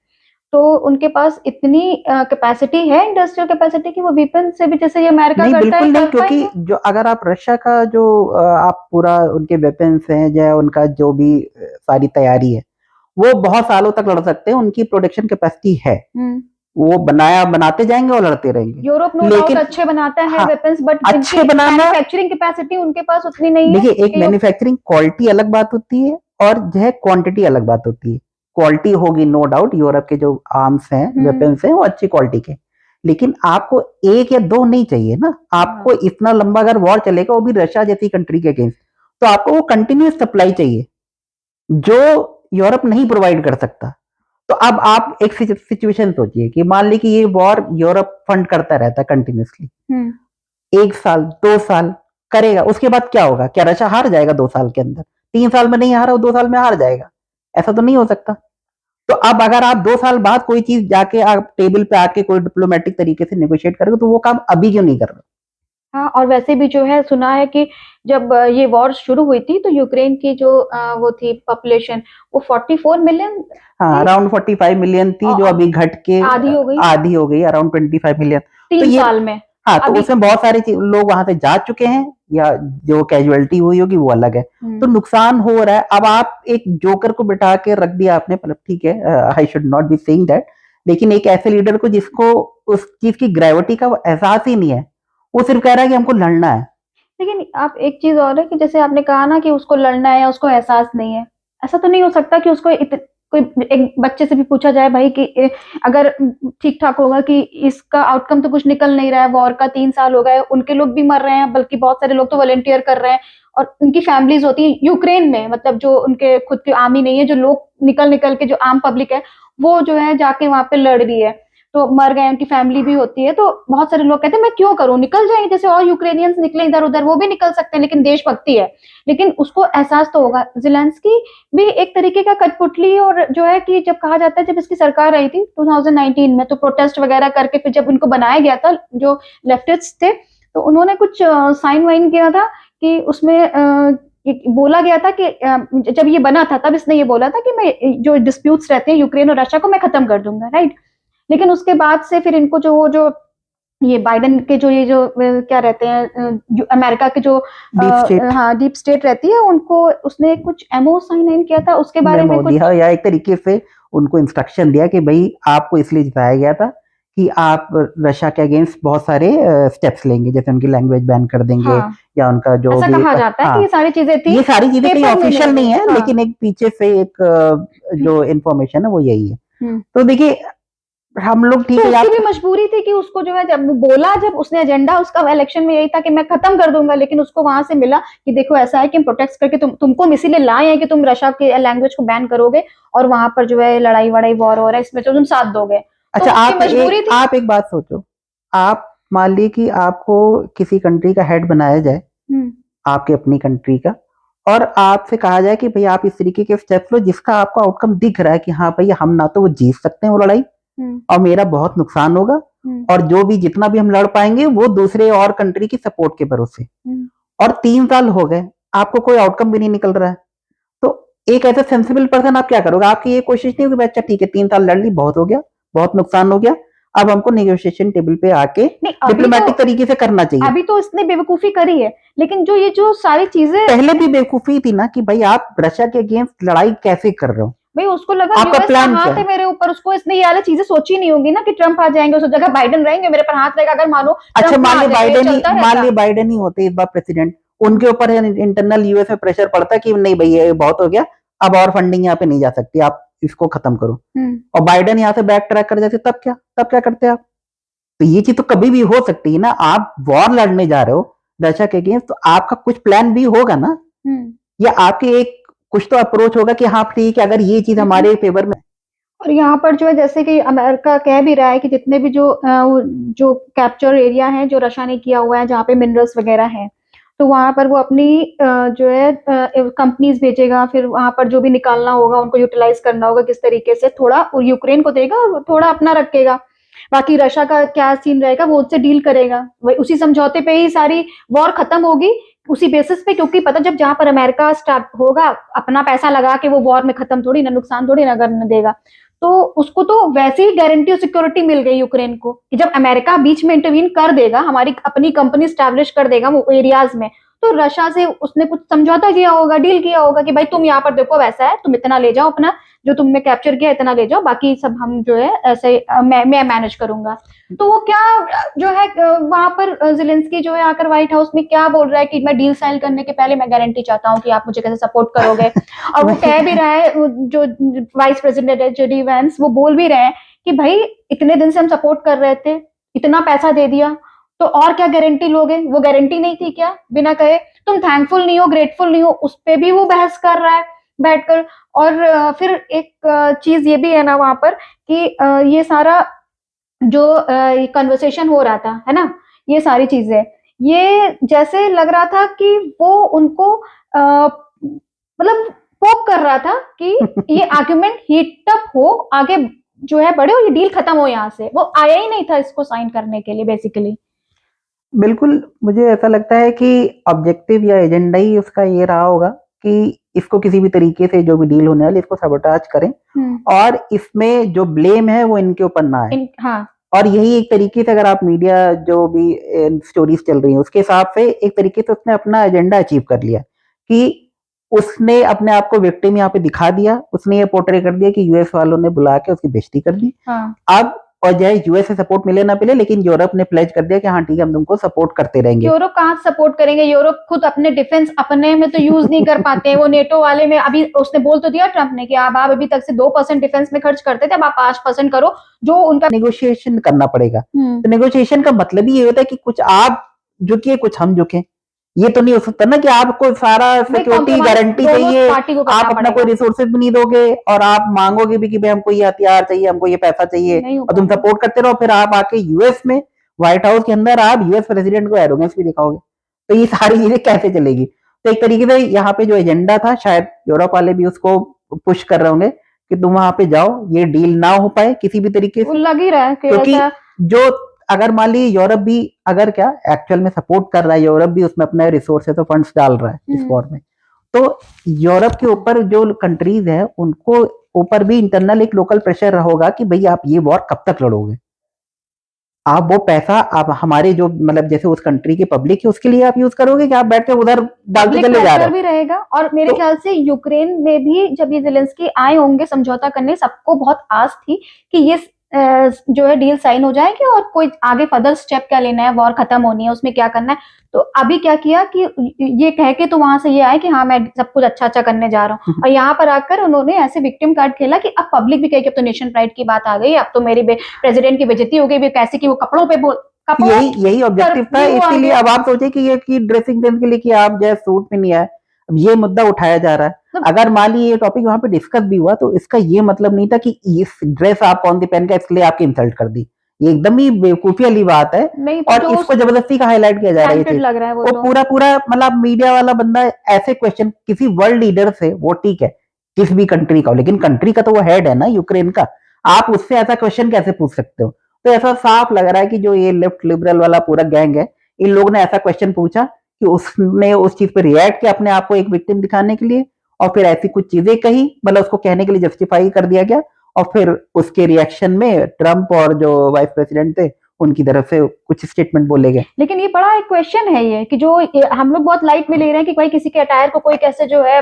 तो उनके पास इतनी कैपेसिटी है, इंडस्ट्रियल कैपेसिटी, कि वो वेपन से भी जैसे ये अमेरिका नहीं, करता है बिल्कुल नहीं, कर क्योंकि पाएंगे। जो अगर आप रशिया का जो आप पूरा उनके वेपन्स हैं या उनका जो भी सारी तैयारी है, वो बहुत सालों तक लड़ सकते हैं, उनकी प्रोडक्शन कैपेसिटी है, वो बनाते जाएंगे और लड़ते रहेंगे। यूरोप नो डाउट लेकिन अच्छे बनाता है हाँ, वेपन्स, बट अच्छे इनकी बनाना, मैन्युफैक्चरिंग कैपेसिटी उनके पास उतनी नहीं है देखिए एक कि मैन्युफैक्चरिंग क्वालिटी अलग बात होती है और जो है क्वांटिटी अलग बात होती है। क्वालिटी होगी नो डाउट, यूरोप के जो आर्म्स हैं, वेपन्स हैं, वो अच्छी क्वालिटी के, लेकिन आपको एक या दो नहीं चाहिए ना, आपको इतना लंबा अगर वॉर चलेगा, वो भी रशिया जैसी कंट्री के अगेंस्ट, तो आपको वो कंटिन्यूस सप्लाई चाहिए जो यूरोप नहीं प्रोवाइड कर सकता। तो अब आप एक सिचुएशन सोचिए कि मान ली कि ये वॉर यूरोप फंड करता रहता है कंटिन्यूसली, 1 साल 2 साल करेगा, उसके बाद क्या होगा? क्या रशिया हार जाएगा 2 साल के अंदर? 3 साल में नहीं हारा, वो 2 साल में हार जाएगा? ऐसा तो नहीं हो सकता। तो अब अगर आप 2 साल बाद कोई चीज जाके आप टेबल पे आके कोई डिप्लोमेटिक तरीके से नेगोशिएट करोगे, तो वो काम अभी क्यों नहीं कर रहे? हाँ, और वैसे भी जो है सुना है कि जब ये वॉर शुरू हुई थी तो यूक्रेन की जो वो थी पॉपुलेशन, वो 44 मिलियन हाँ, थी, अराउंड 45 मिलियन थी, जो और अभी घट के आधी हो गई आधी हो गई, अराउंड 25 मिलियन। तो 3 साल ये, में। हाँ, तो अभी उसमें बहुत सारे लोग वहां से जा चुके हैं, या जो कैजुअलिटी हुई होगी वो अलग है। तो नुकसान हो रहा है। अब आप एक जोकर को बिठा के रख दिया आपने, मतलब ठीक है, I should not be saying that, लेकिन एक ऐसे लीडर को जिसको उस चीज की ग्रेविटी का एहसास ही नहीं है, वो सिर्फ कह रहा है कि हमको लड़ना है। लेकिन आप एक चीज और है कि जैसे आपने कहा ना कि उसको लड़ना है या उसको एहसास नहीं है, ऐसा तो नहीं हो सकता कि उसको कोई एक बच्चे से भी पूछा जाए भाई कि अगर ठीक ठाक होगा कि इसका आउटकम तो कुछ निकल नहीं रहा है, वॉर का 3 साल हो गए, उनके लोग भी मर रहे हैं, बल्कि बहुत सारे लोग तो वॉलेंटियर कर रहे हैं, और उनकी फैमिलीज होती है यूक्रेन में, मतलब जो उनके खुद की आर्मी नहीं है, जो लोग निकल निकल के, जो आम पब्लिक है वो जो है जाके वहां पे लड़ रही है, तो मर गए, उनकी फैमिली भी होती है, तो बहुत सारे लोग कहते हैं मैं क्यों करूं, निकल जाएंगे जैसे और यूक्रेनियंस निकले इधर उधर, वो भी निकल सकते हैं, लेकिन देशभक्ति है। लेकिन उसको एहसास तो होगा। ज़ेलेंस्की भी एक तरीके का कठपुतली, और जो है कि जब कहा जाता है जब इसकी सरकार आई थी 2019 में, तो प्रोटेस्ट वगैरह करके फिर जब उनको बनाया गया था, जो लेफ्टिस्ट थे, तो उन्होंने कुछ साइन वाइन किया था कि उसमें बोला गया था कि जब ये बना था तब इसने ये बोला था कि मैं जो डिस्प्यूट्स रहते हैं यूक्रेन और रशिया को मैं खत्म कर दूंगा, राइट। लेकिन उसके बाद से फिर इनको जो वो जो ये बाइडेन के जो ये जो क्या रहते हैं, जो अमेरिका के जो डीप स्टेट हाँ डीप स्टेट रहती है, उनको उसने कुछ एमओ साइन इन किया था, उसके बारे में मेमो कुछ दिया, या एक तरीके से उनको इंस्ट्रक्शन दिया कि भाई आपको इसलिए जिताया गया था कि आप रशिया के अगेंस्ट बहुत सारे स्टेप्स लेंगे, जैसे उनकी लैंग्वेज बैन कर देंगे, हाँ या उनका जो ऐसा भी कहा जाता है कि हाँ, ये सारी चीजें थी, ये सारी चीजें कहीं पेपर में ऑफिशियल नहीं है, हाँ। लेकिन एक पीछे से एक जो इन्फॉर्मेशन है वो यही है। हम्म। तो देखिए, हम लोग तो ठीक है उसकी यार, भी मजबूरी थी कि उसको जो है जब वो बोला, जब उसने एजेंडा उसका इलेक्शन में यही था कि मैं खत्म कर दूंगा, लेकिन उसको वहां से मिला कि देखो ऐसा है कि हम प्रोटेक्ट करके तुमको हम इसीलिए लाए हैं कि तुम रशिया के लैंग्वेज को बैन करोगे, और वहां पर जो है लड़ाई वड़ाई वॉर हो रहा है, इसमें तो तुम साथ दोगे, तो अच्छा उसकी मजबूरी थी। आप एक बात सोचो, आप मान ली कि आपको किसी कंट्री का हेड बनाया जाए, आपके अपनी कंट्री का, और आपसे कहा जाए कि भाई आप इस तरीके के स्टेप्स लो जिसका आपको आउटकम दिख रहा है कि हाँ भाई हम ना तो वो जीत सकते हैं वो लड़ाई, और मेरा बहुत नुकसान होगा, और जो भी जितना भी हम लड़ पाएंगे वो दूसरे और कंट्री की सपोर्ट के भरोसे, और 3 साल हो गए, आपको कोई आउटकम भी नहीं निकल रहा है, तो एक ऐसा सेंसिबल पर्सन आप क्या करोगे? आपकी ये कोशिश नहीं होगी अच्छा ठीक है 3 साल लड़ ली, बहुत हो गया, बहुत नुकसान हो गया, अब हमको नेगोशिएशन टेबल पे आके नहीं अभी डिप्लोमेटिक तरीके से करना चाहिए। अभी तो इसने बेवकूफी करी है, लेकिन जो ये जो सारी चीजें पहले भी बेवकूफी थी ना कि भाई आप रशिया के अगेंस्ट लड़ाई कैसे कर रहे हो, भाई उसको लगा आपका यूएस का प्लान क्या हाथ है है? मेरे ऊपर, उसको इसने ये वाली चीजें सोची नहीं होगी ना कि ट्रम्प आ जाएंगे, उस जगह बाइडेन रहेंगे, मेरे पर हाथ रहेगा, अगर मानो अच्छा, ट्रम्प ना आ जाए तो ये चलता मान रहता। लिए बाइडेन ही होते इस बार प्रेसिडेंट, उनके ऊपर इंटरनल यूएस में प्रेशर पड़ता कि नहीं भाई ये बहुत हो गया, अब और फंडिंग यहाँ पे नहीं जा सकती, आप इसको खत्म करो, और बाइडेन यहाँ से बैक ट्रैक कर जाते, तब क्या करते आप? तो ये चीज तो कभी भी हो सकती है ना, आप वॉर लड़ने जा रहे हो रशिया के अगेंस्ट, तो आपका कुछ प्लान भी होगा ना, या आपके एक कुछ तो अप्रोच होगा कि हाँ ठीक है अगर ये चीज हमारे फेवर में। और यहाँ पर जो है जैसे कि अमेरिका कह भी रहा है कि जितने भी जो कैप्चर एरिया है जो रशिया ने किया हुआ है, जहाँ पे मिनरल्स वगैरह हैं, तो वहां पर वो अपनी जो है कंपनीज भेजेगा, फिर वहां पर जो भी निकालना होगा उनको यूटिलाइज करना होगा किस तरीके से, थोड़ा यूक्रेन को देगा और थोड़ा अपना रखेगा, बाकी रशिया का क्या सीन रहेगा वो उससे डील करेगा, वही उसी समझौते पे ही सारी वॉर खत्म होगी, उसी बेसिस पे, क्योंकि पता जब जहां पर अमेरिका स्टार्ट होगा अपना पैसा लगा के वो वॉर में खत्म थोड़ी ना, नुकसान थोड़ी ना करने देगा, तो उसको तो वैसे ही गारंटी और सिक्योरिटी मिल गई यूक्रेन को कि जब अमेरिका बीच में इंटरवीन कर देगा, हमारी अपनी कंपनी स्टैब्लिश कर देगा वो एरियाज में, तो रशिया से उसने कुछ समझौता किया होगा, डील किया होगा कि भाई तुम यहाँ पर देखो वैसा है, तुम इतना ले जाओ, अपना जो तुमने कैप्चर किया इतना ले जाओ, बाकी सब हम जो है ऐसे मैं मैनेज करूंगा। तो वो क्या जो है वहां पर जिलेंस्की जो है आकर व्हाइट हाउस में क्या बोल रहा है कि मैं डील साइन करने के पहले मैं गारंटी चाहता हूँ कि आप मुझे कैसे सपोर्ट करोगे। और वो कह भी रहा है, जो वाइस प्रेसिडेंट है जेडी वैंस, वो बोल भी रहे हैं कि भाई इतने दिन से हम सपोर्ट कर रहे थे, इतना पैसा दे दिया, तो और क्या गारंटी लोगे? वो गारंटी नहीं थी क्या बिना कहे? तुम थैंकफुल नहीं हो, ग्रेटफुल नहीं हो, उस पर भी वो बहस कर रहा है बैठकर। और फिर एक चीज ये भी है ना वहां पर कि ये सारा जो कन्वर्सेशन हो रहा था है ना, ये सारी चीजें, ये जैसे लग रहा था कि वो उनको मतलब पोक कर रहा था कि ये आर्ग्यूमेंट हीट अप हो, आगे जो है बढ़े और ये डील खत्म हो यहाँ से। वो आया ही नहीं था इसको साइन करने के लिए बेसिकली। बिल्कुल, मुझे ऐसा लगता है कि ऑब्जेक्टिव या एजेंडा ही उसका ये रहा होगा कि इसको किसी भी तरीके से जो भी डील होने वाली इसको सबोटाज करें और इसमें जो ब्लेम है वो इनके ऊपर ना आए। हाँ, और यही एक तरीके से अगर आप मीडिया जो भी स्टोरीज चल रही हैं उसके हिसाब से एक तरीके से उसने अपना एजेंडा अचीव कर लिया कि उसने अपने आप को विक्टिम यहाँ पे दिखा दिया, उसने ये पोर्ट्रे कर दिया कि यूएस वालों ने बुला के उसकी बेइज्जती कर दी। हाँ। अब और चाहे यूएस से सपोर्ट मिले ना मिले, लेकिन यूरोप ने प्लेज कर दिया कि हाँ ठीक है हम तुमको सपोर्ट करते रहेंगे। यूरोप कहाँ सपोर्ट करेंगे? यूरोप खुद अपने डिफेंस अपने में तो यूज नहीं कर पाते हैं। वो नेटो वाले में अभी उसने बोल तो दिया ट्रंप ने कि आप अभी तक से 2% डिफेंस में खर्च करते थे, अब आप 5% करो, जो उनका नेगोशिएशन करना पड़ेगा। तो नेगोशिएशन का मतलब ही ये होता है कि कुछ आप झुकिए कुछ हम झुके। ये तो नहीं हो सकता ना कि आपको सारा सिक्योरिटी गारंटी चाहिए, आप अपना कोई रिसोर्सेज भी नहीं दोगे और आप मांगोगे भी कि भाई हमको ये हथियार चाहिए, हमको ये पैसा चाहिए और तुम सपोर्ट करते रहो, फिर आप आके यूएस में व्हाइट हाउस के अंदर आप यूएस प्रेसिडेंट को एरोगेंस भी दिखाओगे, तो ये सारी चीजें कैसे चलेगी? तो एक तरीके से यहाँ पे जो एजेंडा था शायद यूरोप वाले भी उसको पुश कर रहे होंगे कि तुम वहां पे जाओ, ये डील ना हो पाए किसी भी तरीके से। लग ही रहा है क्योंकि जो अगर मान ली यूरोप भी अगर क्या एक्चुअल में सपोर्ट कर रहा है, यूरोप भी उसमें अपने रिसोर्सेज और फंड्स डाल रहा है इस वॉर में, तो यूरोप के ऊपर जो कंट्रीज है उनको ऊपर भी इंटरनल एक लोकल प्रेशर होगा कि भाई आप ये वॉर कब तक लड़ोगे, आप वो पैसा आप हमारे जो मतलब जैसे उस कंट्री की पब्लिक है उसके लिए आप यूज करोगे कि आप बैठ के उधर डालते चले जा रहे हो? भी रहेगा। और मेरे ख्याल से यूक्रेन में भी जब ये जेलेंस्की आए होंगे समझौता करने, सबको बहुत आस थी कि ये जो है डील साइन हो जाएगी और कोई आगे फर्दर स्टेप क्या लेना है, वॉर खत्म होनी है, उसमें क्या करना है। तो अभी क्या किया कि ये कह के तो वहां से ये आए कि हाँ मैं सब कुछ अच्छा अच्छा करने जा रहा हूँ, और यहाँ पर आकर उन्होंने ऐसे विक्टिम कार्ड खेला कि अब पब्लिक भी कहे कि अब तो नेशन प्राइड की बात आ गई, अब तो मेरी प्रेसिडेंट की बेइज्जती हो गई, कैसे कि वो कपड़ों पे बोल यही ऑब्जेक्टिव था। इसीलिए अब आप सोचे कि ये कि ड्रेसिंग सेंस के लिए कि आप जैसे सूट में नहीं आए, अब ये मुद्दा उठाया जा रहा है। अगर मान ली ये टॉपिक वहां पे डिस्कस भी हुआ तो इसका ये मतलब नहीं था कि इस ड्रेस आप कौन सी पहन के इसलिए आपकी इंसल्ट कर दी, ये एकदम ही बेवकूफी वाली बात है। और इसको जबरदस्ती का हाईलाइट किया जा रहा है। वो पूरा पूरा मतलब मीडिया वाला बंदा ऐसे क्वेश्चन किसी वर्ल्ड लीडर से, वो ठीक है किस भी कंट्री का, लेकिन कंट्री का तो वो हेड है ना यूक्रेन का, आप उससे ऐसा क्वेश्चन कैसे पूछ सकते हो? तो ऐसा साफ लग रहा है कि जो ये लेफ्ट लिबरल वाला पूरा गैंग है, इन लोगों ने ऐसा क्वेश्चन पूछा कि उसने उस चीज पे रिएक्ट किया अपने आप को एक विक्टिम दिखाने के लिए, और फिर ऐसी कुछ चीजें कही, मतलब उसको कहने के लिए जस्टिफाई कर दिया गया, और फिर उसके रिएक्शन में ट्रंप और जो वाइस प्रेसिडेंट थे उनकी तरफ से कुछ स्टेटमेंट बोले गए। लेकिन ये बड़ा एक क्वेश्चन है ये कि जो हम लोग बहुत लाइट में ले रहे हैं कि भाई किसी के अटायर को कोई कैसे जो है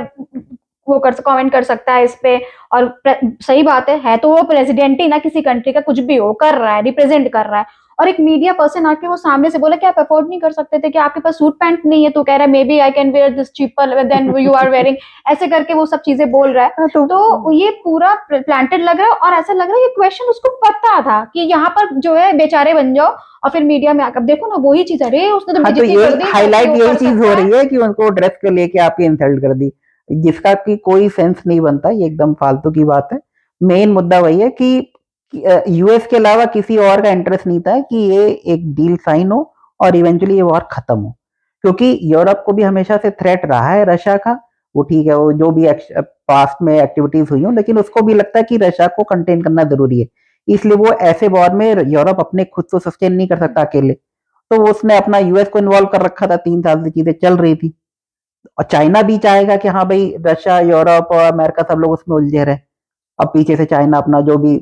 वो कमेंट कर सकता है इस पे। और सही बात है तो वो प्रेसिडेंट ही ना किसी कंट्री का, कुछ भी हो कर रहा है, रिप्रेजेंट कर रहा है, और एक मीडिया पर्सन आके वो सामने से बोला कि आप अफोर्ड नहीं कर सकते थे, कि आपके पास सूट पैंट नहीं है, तो कह रहा है maybe I can wear this cheaper than you are wearing, ऐसे करके वो सब चीजें बोल रहा है। तो ये पूरा प्लांटेड लग रहा है, और ऐसा लग रहा है ये क्वेश्चन उसको पता था कि यहाँ पर जो है बेचारे बन जाओ, और फिर मीडिया में आकर देखो ना वही चीज, अरे उसने तो बेइज्जती कर दी, हाईलाइट यही चीज हो रही है कि उनको ड्रेस को लेके आपकी इंसल्ट कर दी, जिसका कि कोई सेंस नहीं बनता, ये एकदम फालतू की बात है। मेन मुद्दा वही है कि यूएस के अलावा किसी और का इंटरेस्ट नहीं था कि ये एक डील साइन हो और इवेंचुअली ये वॉर खत्म हो, क्योंकि यूरोप को भी हमेशा से थ्रेट रहा है रशिया का। वो ठीक है, वो जो भी पास्ट में एक्टिविटीज हुई हो, लेकिन उसको भी लगता है कि रशिया को कंटेन करना जरूरी है, इसलिए वो ऐसे वॉर में यूरोप अपने खुद को सस्टेन नहीं कर सकता अकेले, तो उसने अपना यूएस को इन्वॉल्व कर रखा था। 3 साल से चीजें चल रही थी, और चाइना भी चाहेगा कि हाँ भाई रशिया यूरोप और अमेरिका सब लोग उसमें उलझे रहे। अब पीछे से चाइना अपना जो भी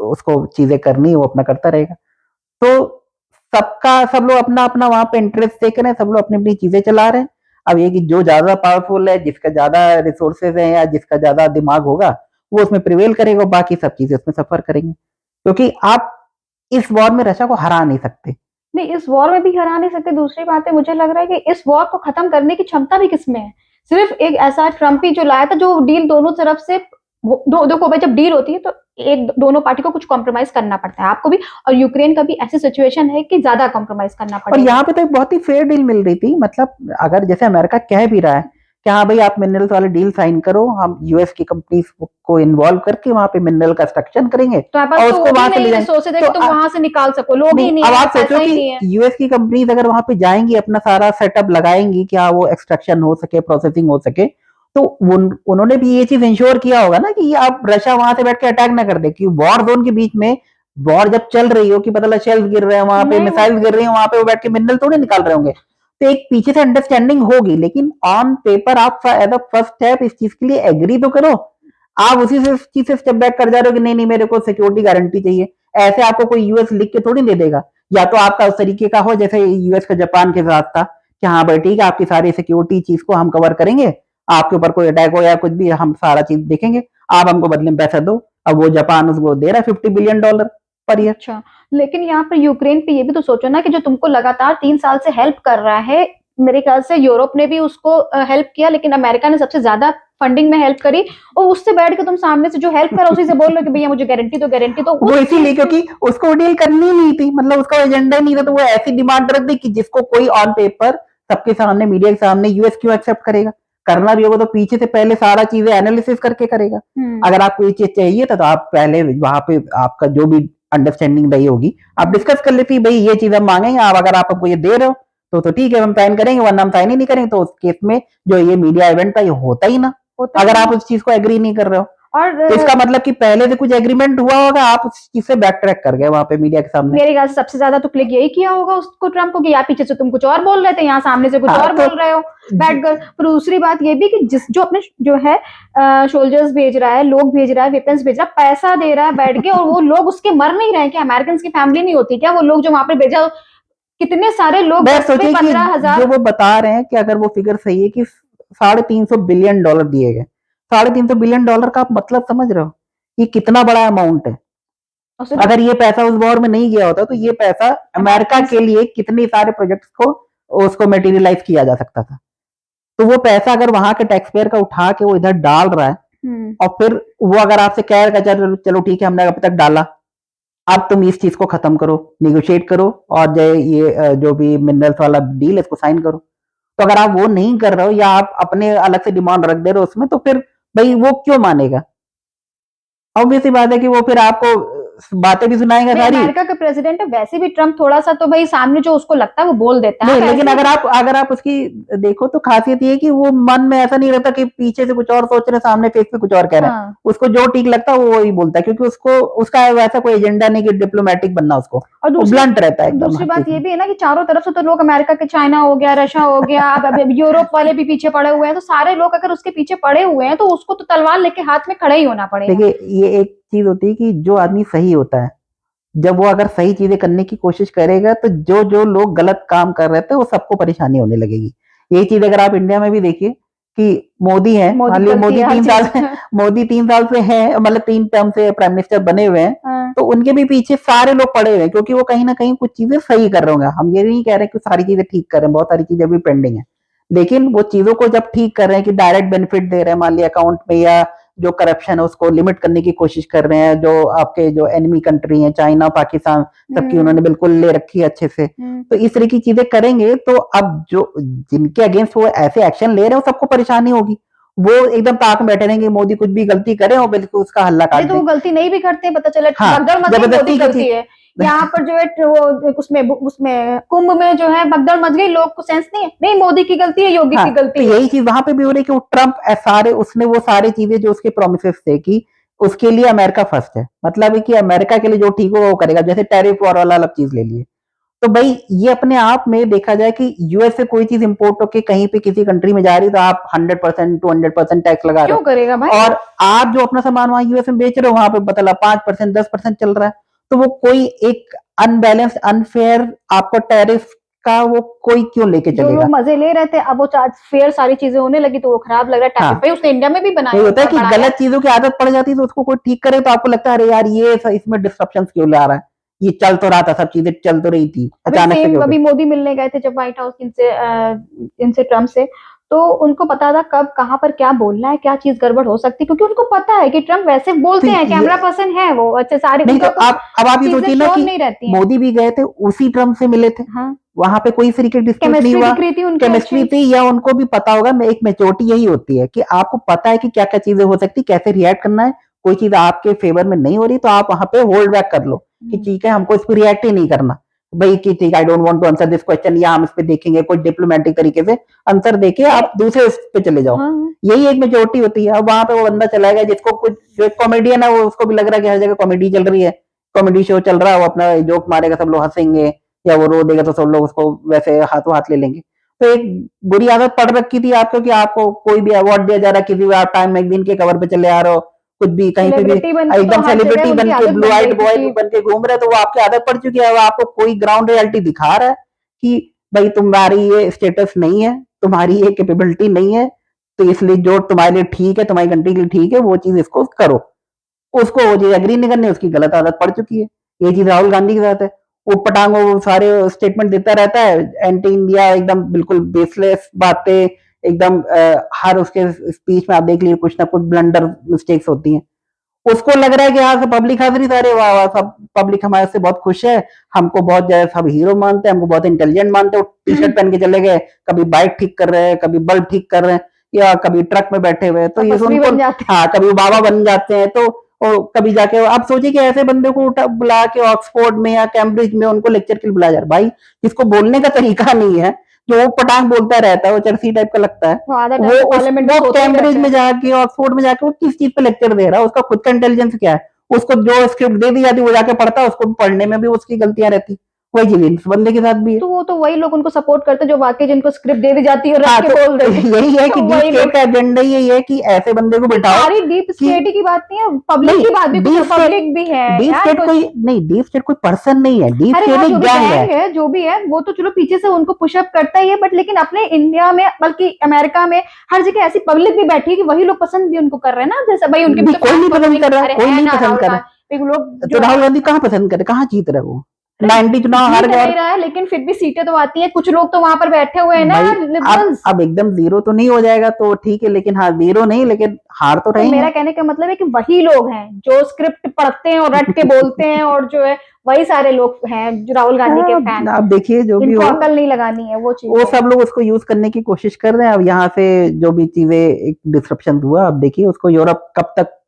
उसको चीजें करनी है वो अपना करता रहेगा। तो सब लोग अपना अपना वहां पे इंटरेस्ट देख रहे हैं, सब लोग अपनी अपनी चीजें चला रहे हैं। अब ये कि जो ज्यादा पावरफुल है, जिसका ज्यादा रिसोर्सेज है या जिसका ज्यादा दिमाग होगा, वो उसमें प्रिवेल करेगा, बाकी सब चीजें उसमें सफर करेंगे, क्योंकि आप इस वॉर में रशिया को हरा नहीं सकते। नहीं, इस वॉर में भी हरा नहीं सकते। दूसरी बात है, मुझे लग रहा है कि इस वॉर को खत्म करने की क्षमता भी किसमें है? सिर्फ एक ऐसा ट्रम्प ही जो लाया था, जो डील दोनों तरफ से देखो भाई, जब डील होती है तो एक दोनों पार्टी को कुछ कॉम्प्रोमाइज करना पड़ता है, आपको भी और यूक्रेन का भी। ऐसी सिचुएशन है कि ज्यादा कॉम्प्रोमाइज करना और पड़ेगा। यहाँ पे तो एक बहुत ही फेयर डील मिल रही थी, मतलब अगर जैसे अमेरिका कह भी रहा है कि हाँ भाई आप मिनरल्स वाले डील साइन करो, हम यूएस की कंपनीज को इन्वॉल्व करके वहां पे मिनरल का एक्सट्रैक्शन करेंगे तो आप और तो उसको वो भी वहां से ले नहीं जाएंगे। सोचते थे तो कि तुम वहां से निकाल सको, लोग ही नहीं, नहीं अब है, आप सोचो पैसा ही कि नहीं है। यूएस की कंपनीज अगर वहां पे जाएंगी, अपना सारा सेटअप लगाएंगी कि हाँ वो एक्सट्रैक्शन हो सके, प्रोसेसिंग हो सके, तो उन्होंने भी ये चीज इंश्योर किया होगा ना कि आप रशिया वहां से बैठ के अटैक ना कर दे, कि वॉर जोन के बीच में वॉर जब चल रही हो, कि पता लगा शेल्स गिर रहे हैं वहां पे, नहीं, मिसाइल गिर रही है वहां पे, वो बैठ के मिनरल थोड़ी निकाल रहे होंगे। तो एक पीछे से अंडरस्टैंडिंग होगी, लेकिन ऑन पेपर आप एज अ फर्स्ट स्टेप इस चीज के लिए एग्री तो करो। आप उसी से चीज से स्टेप बैक कर जा रहे हो कि नहीं नहीं मेरे को सिक्योरिटी गारंटी चाहिए। ऐसे आपको कोई यूएस लिख के थोड़ी दे देगा। या तो आपका उस तरीके का हो जैसे यूएस का जापान के साथ था कि हाँ भाई ठीक है, आपकी सारी सिक्योरिटी चीज को हम कवर करेंगे, आपके ऊपर कोई अटैक हो या कुछ भी हम सारा चीज देखेंगे, आप हमको बदले में पैसा दो। अब वो जापान उसको दे रहा है $50 बिलियन पर ईयर। अच्छा, लेकिन यहाँ पर यूक्रेन पे ये भी तो सोचो ना कि जो तुमको लगातार 3 साल से हेल्प कर रहा है, मेरे ख्याल से यूरोप ने भी उसको हेल्प किया, लेकिन अमेरिका ने सबसे ज्यादा फंडिंग में हेल्प करी। और उससे बैठ के तुम सामने से जो हेल्प करा उसी से बोल लो कि भैया मुझे गारंटी दो, गारंटी दो, वो उस इसीलिए चीज को। क्योंकि उसको डील करनी नहीं थी, मतलब उसका एजेंडा नहीं था, तो वो ऐसी डिमांड रख दी कि जिसको कोई ऑन पेपर सबके सामने मीडिया के सामने यूएस क्यों एक्सेप्ट करेगा। करना भी होगा तो पीछे से पहले सारा चीजें एनालिसिस करके करेगा। अगर आपको ये चीज चाहिए था तो आप पहले वहां पे आपका जो भी अंडरस्टैंडिंग रही होगी आप डिस्कस कर लेती, भाई ये चीज हम मांगेंगे, आप अगर आप हमको ये दे रहे हो तो ठीक है हम साइन करेंगे, वरना हम साइन ही नहीं करेंगे। तो उस केस में जो ये मीडिया इवेंट था ये होता ही ना, होता अगर ही आप नहीं। उस चीज को एग्री नहीं कर रहे हो। और तो इसका मतलब कि पहले से कुछ एग्रीमेंट हुआ होगा, आप उस चीज से बैक ट्रैक कर गए वहां पे मीडिया के सामने। मेरे ख्याल से सबसे ज्यादा तो क्लिक यही किया होगा उसको, ट्रम्प को, कि यार पीछे से तुम कुछ और बोल रहे थे, यहाँ सामने से कुछ हाँ और तो बोल रहे हो बैठकर। पर दूसरी बात ये भी कि जिस जो अपने जो है सोल्जर्स भेज रहा है, लोग भेज रहा है, वेपन्स भेज रहा है, पैसा दे रहा है बैठ के, और वो लोग उसके मर नहीं रहे हैं क्या? अमेरिकन की फैमिली नहीं होती क्या वो लोग जो वहां पे भेजा? कितने सारे लोग, मैं 10 पे सोचिए कि 15,000। जो वो बता रहे हैं कि अगर वो फिगर सही है कि $350 बिलियन दिए गए, $350 बिलियन का आप मतलब समझ रहे हो ये कितना बड़ा अमाउंट है। और सिर्फ अगर ये पैसा उस वॉर में नहीं गया होता तो ये पैसा अमेरिका अमेरिकन। के लिए कितने सारे प्रोजेक्ट्स को उसको मेटीरियलाइज किया जा सकता था। तो वो पैसा अगर वहां के टैक्स पेयर का उठा के वो इधर डाल रहा है, और फिर वो अगर आपसे कह रहा है चलो ठीक है हमने अब तक डाला, अब तुम इस चीज को खत्म करो, निगोशिएट करो, और जो ये जो भी मिनरल्स वाला डील है इसको साइन करो। तो अगर आप वो नहीं कर रहे हो या आप अपने अलग से डिमांड रख दे रहे हो उसमें, तो फिर भाई वो क्यों मानेगा? ऑब्वियस सी बात है कि वो फिर आपको बातें भी सुनाएगा भाई सारी। अमेरिका का प्रेसिडेंट है, वैसे भी ट्रम्प थोड़ा सा तो भाई सामने जो उसको लगता है वो बोल देता है। नहीं, आप लेकिन ऐसे अगर आप उसकी देखो तो खासियत ये है कि वो मन में ऐसा नहीं रहता कि पीछे से कुछ और सोच रहे सामने फेस पे कुछ और कह रहे हैं। हाँ। उसको जो ठीक लगता है वो वही बोलता है, क्योंकि उसको उसका वैसा कोई एजेंडा नहीं कि डिप्लोमेटिक बनना उसको। और वो दूसरी ब्लंट रहता है एकदम दूसरी हर बात चीज ये में। भी है ना कि चारों तरफ से तो लोग, अमेरिका के, चाइना हो गया, रशिया हो गया, अब यूरोप वाले भी पीछे पड़े हुए हैं, तो सारे लोग अगर उसके पीछे पड़े हुए हैं तो उसको तो तलवार लेके हाथ में खड़े ही होना पड़ेगा। देखिए ये एक चीज होती है कि जो आदमी सही होता है, जब वो अगर सही चीजें करने की कोशिश करेगा तो जो जो लोग गलत काम कर रहे थे वो सबको परेशानी होने लगेगी। यही चीज अगर आप इंडिया में भी देखिए कि मोदी है, मोदी मान लीजिए गलती है हर चीज में। मोदी 3 साल से है, मतलब 3 टर्म से प्राइम मिनिस्टर बने हुए हैं। हाँ। तो उनके भी पीछे सारे लोग पड़े हुए हैं, क्योंकि वो कहीं ना कहीं कुछ चीजें सही कर रहे होंगे। हम ये नहीं कह रहे कि सारी चीजें ठीक कर रहे हैं, बहुत सारी चीजें अभी पेंडिंग है, लेकिन वो चीजों को जब ठीक कर रहे हैं कि डायरेक्ट बेनिफिट दे रहे हैं मान लिया अकाउंट में, या जो करप्शन है उसको लिमिट करने की कोशिश कर रहे हैं, जो आपके जो एनिमी कंट्री है चाइना पाकिस्तान सबकी उन्होंने बिल्कुल ले रखी है अच्छे से। तो इस तरह की चीजें करेंगे तो अब जो जिनके अगेंस्ट वो ऐसे एक्शन ले रहे हैं सबको परेशानी होगी। वो एकदम ताक में बैठे रहेंगे, मोदी कुछ भी गलती करे और बिल्कुल उसका हल्ला अरे काट तो दें। वो गलती नहीं भी करते, पता चला हाँ, भगदड़ मच गई, मोदी जबरदस्ती की गलती चीज। है। यहाँ पर जो है वो उसमें उसमें कुंभ में जो है भगदड़ मच गई, लोग को सेंस नहीं है, नहीं मोदी की गलती है, योगी हाँ, की तो गलती है। यही चीज वहां पे भी हो रही है कि वो ट्रम्प सारे उसने वो सारी चीजें जो उसके प्रोमिस थे कि उसके लिए अमेरिका फर्स्ट है, मतलब है कि अमेरिका के लिए जो ठीक होगा वो करेगा। जैसे टैरिफ वॉर वाला अलग चीज ले लिए, तो भाई ये अपने आप में देखा जाए कि यूएस से कोई चीज इंपोर्ट होके कहीं पे किसी कंट्री में जा रही है तो आप 100% 200% टैक्स लगा रहे क्यों हो, करेगा भाई? और आप जो अपना सामान वहां यूएस में बेच रहे हो वहां पे बतला 5% 10% चल रहा है, तो वो कोई एक अनबैलेंस अनफेयर आपको टैरिफ का वो कोई क्यों लेके जो चलेगा। लोग मजे ले रहे थे अब वो चार्ज फेयर सारी चीजें होने लगी तो वो खराब लग रहा है। हाँ टैरिफ भाई उसने इंडिया में भी वही बनाया होता है और कि बढ़ाया। गलत चीजों की आदत पड़ जाती है तो उसको कोई ठीक करे तो आपको लगता है अरे यार ये इसमें डिस्ट्रप्शन क्यों ला रहा है, ये चल तो रहा था, सब चीजें चल तो रही थी, अभी अचानक से सेम क्यों अभी गई? मोदी मिलने गए थे जब व्हाइट हाउस इनसे ट्रम्प से, तो उनको पता था कब कहाँ पर क्या बोलना है, क्या चीज गड़बड़ हो सकती है, क्योंकि उनको पता है कि ट्रम्प वैसे तो बोलते हैं, ये कैमरा पर्सन है वो, अच्छा सारी नहीं, तो उनका कुछ आप अब आप ये चीजें सोचिए ना शो कि नहीं रहती हैं। मोदी भी गए थे उसी ट्रम्प से मिले थे, हाँ, वहां पे कोई तरीके की डिस्प्यूट नहीं केमिस्ट्री हुआ, दिख रही थी उनकी केमिस्ट्री अच्छी। थी, या उनको भी पता होगा, एक मेच्योरिटी यही होती है कि आपको पता है कि क्या क्या चीजें हो सकती, कैसे रिएक्ट करना है, कोई चीज आपके फेवर में नहीं हो रही तो आप वहां पे होल्ड बैक कर लो कि ठीक है हमको इस पर रिएक्ट ही नहीं करना भाई, कि ठीक I don't want to answer this question, या हम इस पे देखेंगे कुछ डिप्लोमेटिक तरीके से आंसर देके आप दूसरे उस पे चले जाओ, हाँ, यही एक मेच्योरिटी होती है। अब वहां पे वो बंदा चला गया जिसको कुछ, जो कॉमेडियन है वो उसको भी लग रहा है कि हर जगह कॉमेडी चल रही है, कॉमेडी शो चल रहा है, वो अपना जोक मारेगा सब लोग हंसेंगे, या वो रो देगा तो सब लोग उसको वैसे हाथों हाथ ले लेंगे। तो एक बुरी आदत पड़ रखी थी आपको कि आपको कोई भी अवार्ड दिया जा रहा है, किसी भी आप टाइम मैगजीन के कवर पे चले आ रहे हो, कुछ भी कहीं पे भी सेलिब्रिटी बन के तो एकदम हर जगह सेलिब्रिटी उनकी बन के आदत ब्लू बन आइट गई थी बॉय कि बन के घूम रहे, तो वो आपकी आदत पड़ चुकी है, वो आपको कोई ग्राउंड रियलिटी दिखा रहा है कि भाई तुम्हारी ये स्टेटस नहीं है, तुम्हारी ये कैपेबिलिटी नहीं है, तो इसलिए जो तुम्हारे लिए ठीक है, तुम्हारी कंट्री के लिए ठीक है, वो चीज इसको करो, उसको वो चीज एग्री नहीं करनी, उसकी गलत आदत पड़ चुकी है। ये चीज राहुल गांधी के साथ है, वो पटांग वो सारे स्टेटमेंट देता रहता है, एंटी इंडिया एकदम बिल्कुल बेसलेस बातें, एकदम हर उसके स्पीच में आप देख लीजिए कुछ ना कुछ ब्लंडर मिस्टेक्स होती हैं, उसको लग रहा है कि हाँ सब पब्लिक हंस रही, सारे वाह वाह सब पब्लिक हमारे से बहुत खुश है, हमको बहुत ज्यादा सब हीरो मानते हैं, हमको बहुत इंटेलिजेंट मानते हैं, वो टी शर्ट पहन के चले गए, कभी बाइक ठीक कर रहे हैं, कभी बल्ब ठीक कर रहे हैं, या कभी ट्रक में बैठे हुए हैं, तो ये तपस्वी उनको, बन जाते हाँ कभी वो बाबा बन जाते हैं, तो कभी जाके आप सोचिए कि ऐसे बंदे को बुला के ऑक्सफोर्ड में या कैम्ब्रिज में उनको लेक्चर के लिए बुलाया जा रहा है, भाई जिसको बोलने का तरीका नहीं है, जो वो पटांग बोलता रहता है, वो चरसी टाइप का लगता है, वो आधा टाइम तो पार्लियामेंट में वो सोते ही कैम्ब्रिज रहते में हैं। जाके ऑक्सफोर्ड में जाके वो किस चीज पे लेक्चर दे रहा है, उसका खुद का इंटेलिजेंस क्या है, उसको जो स्क्रिप्ट दे दी जाती वो जाके पढ़ता है, उसको पढ़ने में भी उसकी गलतियां रहती, वही चीज इस बंदे के साथ भी है। तो वो तो वही लोग उनको सपोर्ट करते हैं जो वाकई जिनको स्क्रिप्ट दे दी जाती है और हाँ रख के तो बोल देते हैं। यही है कि तो डीप वही स्टेट लोग, का एजेंडा यही है कि ऐसे बंदे को नहीं बिठाओ सारी डीप कि स्टेट की बात नहीं है, पब्लिक नहीं, की बात भी कुछ है, पब्लिक भी है डीप यार स्टेट कुछ। कोई नहीं, डीप स्टेट कोई पर्सन नहीं है, डीप अरे स्टेट हाँ, जो एक भी गैंग है। गैंग है जो भी है वो तो चलो पीछे से उनको पुशअप करता ही है, बट लेकिन अपने इंडिया में बल्कि अमेरिका में हर जगह ऐसी पब्लिक भी बैठी है कि वही लोग पसंद भी उनको कर रहे हैं ना, जैसे भाई उनके भी नहीं तो कोई फैन नहीं पसंद फॉलोइंग, कर रहा, अरे कोई है नहीं ना पसंद राहुल कर रहा, गांधी लोग तो जो है। राहुल गांधी कहाँ पसंद करे, कहाँ जीत रहा है वो, अरे 90 चुनाव हार जीत गया, नहीं रहा है लेकिन फिर भी सीटें तो आती है, कुछ लोग तो वहां पर बैठे हुए हैं ना भाई यार, लिबरल्स। अब एकदम जीरो तो नहीं हो जाएगा तो ठीक है, लेकिन हाँ जीरो नहीं, लेकिन हार तो तो रहे मेरा हैं। कहने का मतलब है कि वही लोग हैं जो स्क्रिप्ट पढ़ते हैं और रट के बोलते हैं, और जो है वही सारे लोग हैं जो राहुल गांधी के फैन, आप देखिए जो भी इनको हो, अकल नहीं लगानी है वो चीज वो है। सब लोग उसको यूज करने की कोशिश कर रहे हैं, अब यहाँ से जो भी चीजें एक डिस्रप्शन हुआ, अब देखिए उसको यूरोप कब तक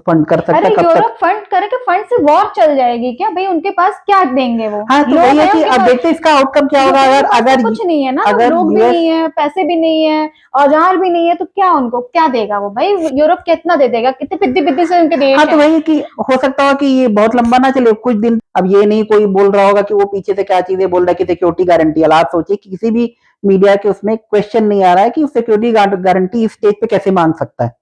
फंड कर सकता अरे है, कब तक। यूरोप फंड करेंगे, फंड से वॉर चल जाएगी क्या भाई, उनके पास क्या देंगे वो हाँ तो लोग वही है हैं कि उनके अब पास, देखते हैं इसका आउटकम क्या होगा, यूक्रेन के अगर पास तो अगर कुछ नहीं है ना, अगर लोग भी यूएस, नहीं है, पैसे भी नहीं है, औजार भी नहीं है, तो क्या उनको क्या देगा वो भाई, यूरोप कितना दे देगा, कितने पिद्दी पिद्दी से उनके हाँ देश तो हैं। वही है कि हो सकता हो कि ये बहुत लंबा ना चले कुछ दिन, अब ये नहीं कोई बोल रहा होगा कि वो पीछे से क्या चीजें बोल रहा है कि सिक्योरिटी गारंटी, आप सोचिए कि किसी भी मीडिया के उसमें क्वेश्चन नहीं आ रहा है कि सिक्योरिटी गारंटी इस स्टेज पे कैसे मांग सकता है।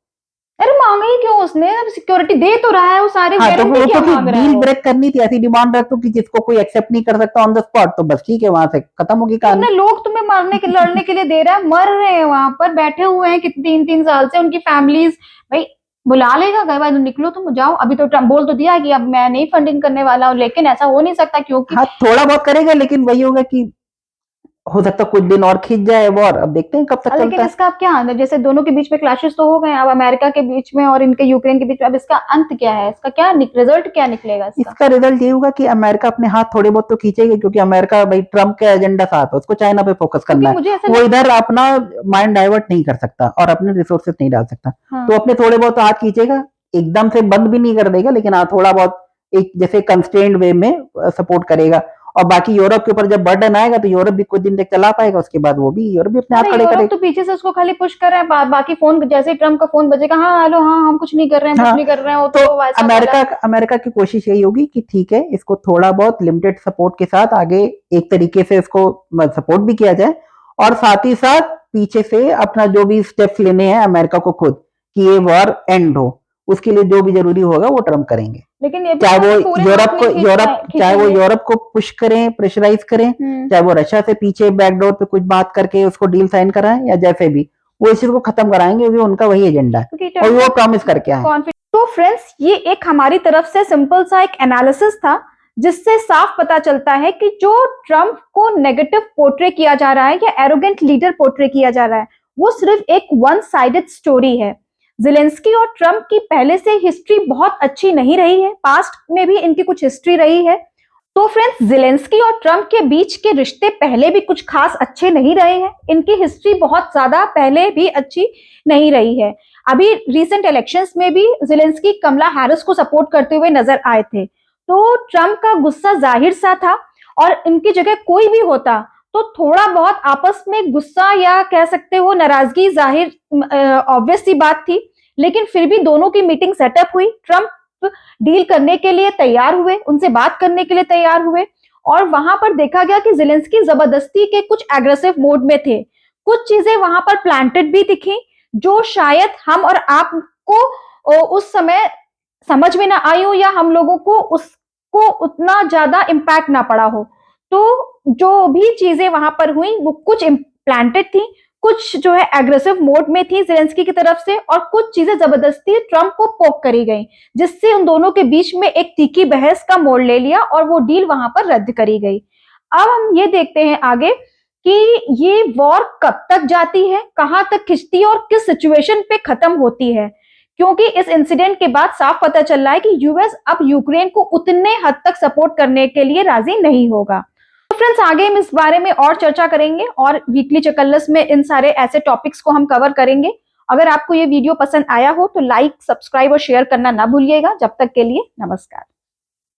अरे मांगा ही क्यों उसने, अब सिक्योरिटी दे तो रहा है वो सारी, हाँ तो गारंटी वो क्या तो फिर मांग रहा है डील वो। ब्रेक करनी थी, ऐसी डिमांड रख दो कि जिसको कोई एक्सेप्ट नहीं कर सकता ऑन द स्पॉट, तो बस ठीक है वहां से खत्म होगी तो कहानी। अपने लोग तुम्हें मारने के लड़ने के लिए दे रहा है, मर रहे हैं वहां पर बैठे हुए हैं कितने 3-3 साल से उनकी फैमिलीज, भाई बुला लेगा गए भाई, निकलो तुम जाओ, अभी तो ट्रम्प बोल तो दिया कि अब मैं नहीं फंडिंग करने वाला हूँ, लेकिन ऐसा हो नहीं सकता क्योंकि, हाँ थोड़ा बहुत करेगा, लेकिन वही होगा कि हो सकता है कुछ दिन और खींच जाए वॉर, अब देखते हैं कब तक लेकिन चलता है। इसका अब क्या अंत है, जैसे दोनों के बीच में क्लैशेस तो हो गए, अब अमेरिका के बीच में और इनके यूक्रेन के बीच में, अब इसका अंत क्या है, इसका क्या रिजल्ट क्या निकलेगा इसका। इसका रिजल्ट ये होगा कि अमेरिका अपने हाथ थोड़े बहुत तो खींचेगी, क्योंकि अमेरिका भाई ट्रम्प का एजेंडा साथ है, उसको चाइना पे फोकस क्योंकि करना है, मुझे ऐसा वो लगता इधर अपना माइंड डाइवर्ट नहीं कर सकता और अपने रिसोर्सेज नहीं डाल सकता, हाँ, तो अपने थोड़े बहुत हाथ खींचेगा, एकदम से बंद भी नहीं कर देगा, लेकिन हाँ थोड़ा बहुत एक जैसे कंस्ट्रेन्ड वे में सपोर्ट करेगा। और बाकी यूरोप के ऊपर जब बर्डन आएगा तो यूरोप भी कुछ दिन तक चला पाएगा, उसके बाद वो भी यूरोप भी अपने हाथ खड़े यूरोप करेगा। तो पीछे से उसको खाली पुश कर रहे हैं, बाकी फोन जैसे ही ट्रम्प का फोन बजेगा, हाँ हेलो, हाँ हम कुछ नहीं कर रहे हैं, कुछ हाँ, नहीं कर रहे हैं, वो तो वैसा अमेरिका की कोशिश यही होगी कि ठीक है, इसको थोड़ा बहुत लिमिटेड सपोर्ट के साथ आगे एक तरीके से इसको सपोर्ट भी किया जाए, और साथ ही साथ पीछे से अपना जो भी स्टेप्स लेने हैं अमेरिका को खुद, कि ये वॉर एंड हो, उसके लिए जो भी जरूरी होगा वो ट्रम्प करेंगे। लेकिन ये भी चाहे वो पूरे यूरोप हाथ को में चाहे वो खींचेंगे। यूरोप को पुश करें, प्रेशराइज करें, चाहे वो रशिया से पीछे बैकडोर पे कुछ बात करके उसको डील साइन कराएं, या जैसे भी वो इस चीज को खत्म कराएंगे, क्योंकि उनका वही एजेंडा है क्योंकि और वो प्रॉमिस करके आए। तो फ्रेंड्स, ये एक हमारी तरफ से सिंपल सा एक एनालिसिस था, जिससे साफ पता चलता है कि जो ट्रम्प को नेगेटिव पोर्ट्रे किया जा रहा है या एरोगेंट लीडर पोर्ट्रे किया जा रहा है, वो सिर्फ एक वन साइडेड स्टोरी है। ज़ेलेंस्की और ट्रम्प की पहले से हिस्ट्री बहुत अच्छी नहीं रही है, पास्ट में भी इनकी कुछ हिस्ट्री रही है। तो फ्रेंड्स, ज़ेलेंस्की और ट्रम्प के बीच के रिश्ते पहले भी कुछ खास अच्छे नहीं रहे हैं, इनकी हिस्ट्री बहुत ज्यादा पहले भी अच्छी नहीं रही है। अभी रिसेंट इलेक्शंस में भी ज़ेलेंस्की कमला हैरिस को सपोर्ट करते हुए नजर आए थे, तो ट्रम्प का गुस्सा जाहिर सा था, और इनकी जगह कोई भी होता तो थोड़ा बहुत आपस में गुस्सा या कह सकते हो नाराजगी जाहिर ऑब्वियस सी बात थी, लेकिन फिर भी दोनों की मीटिंग सेटअप हुई, ट्रम्प डील करने के लिए तैयार हुए, उनसे बात करने के लिए तैयार हुए, और वहां पर देखा गया कि ज़ेलेंस्की जबरदस्ती के कुछ एग्रेसिव मोड में थे, कुछ चीजें वहां पर प्लांटेड भी दिखी जो शायद हम और आपको उस समय समझ में ना आई हो, या हम लोगों को उसको उतना ज्यादा इम्पैक्ट ना पड़ा हो। तो जो भी चीजें वहां पर हुई वो कुछ प्लांटेड थी, कुछ जो है एग्रेसिव मोड में थी ज़ेलेंस्की की तरफ से, और कुछ चीजें जबरदस्ती ट्रम्प को पोक करी गई, जिससे उन दोनों के बीच में एक तीखी बहस का मोड़ ले लिया और वो डील वहां पर रद्द करी गई। अब हम ये देखते हैं आगे कि ये वॉर कब तक जाती है, कहां तक खिंचती है और किस सिचुएशन पे खत्म होती है, क्योंकि इस इंसिडेंट के बाद साफ पता चल रहा है कि यूएस अब यूक्रेन को उतने हद तक सपोर्ट करने के लिए राजी नहीं होगा। तो फ्रेंड्स, आगे हम इस बारे में और चर्चा करेंगे, और वीकली चकल्लस में इन सारे ऐसे टॉपिक्स को हम कवर करेंगे। अगर आपको ये वीडियो पसंद आया हो तो लाइक, सब्सक्राइब और शेयर करना ना भूलिएगा। जब तक के लिए नमस्कार।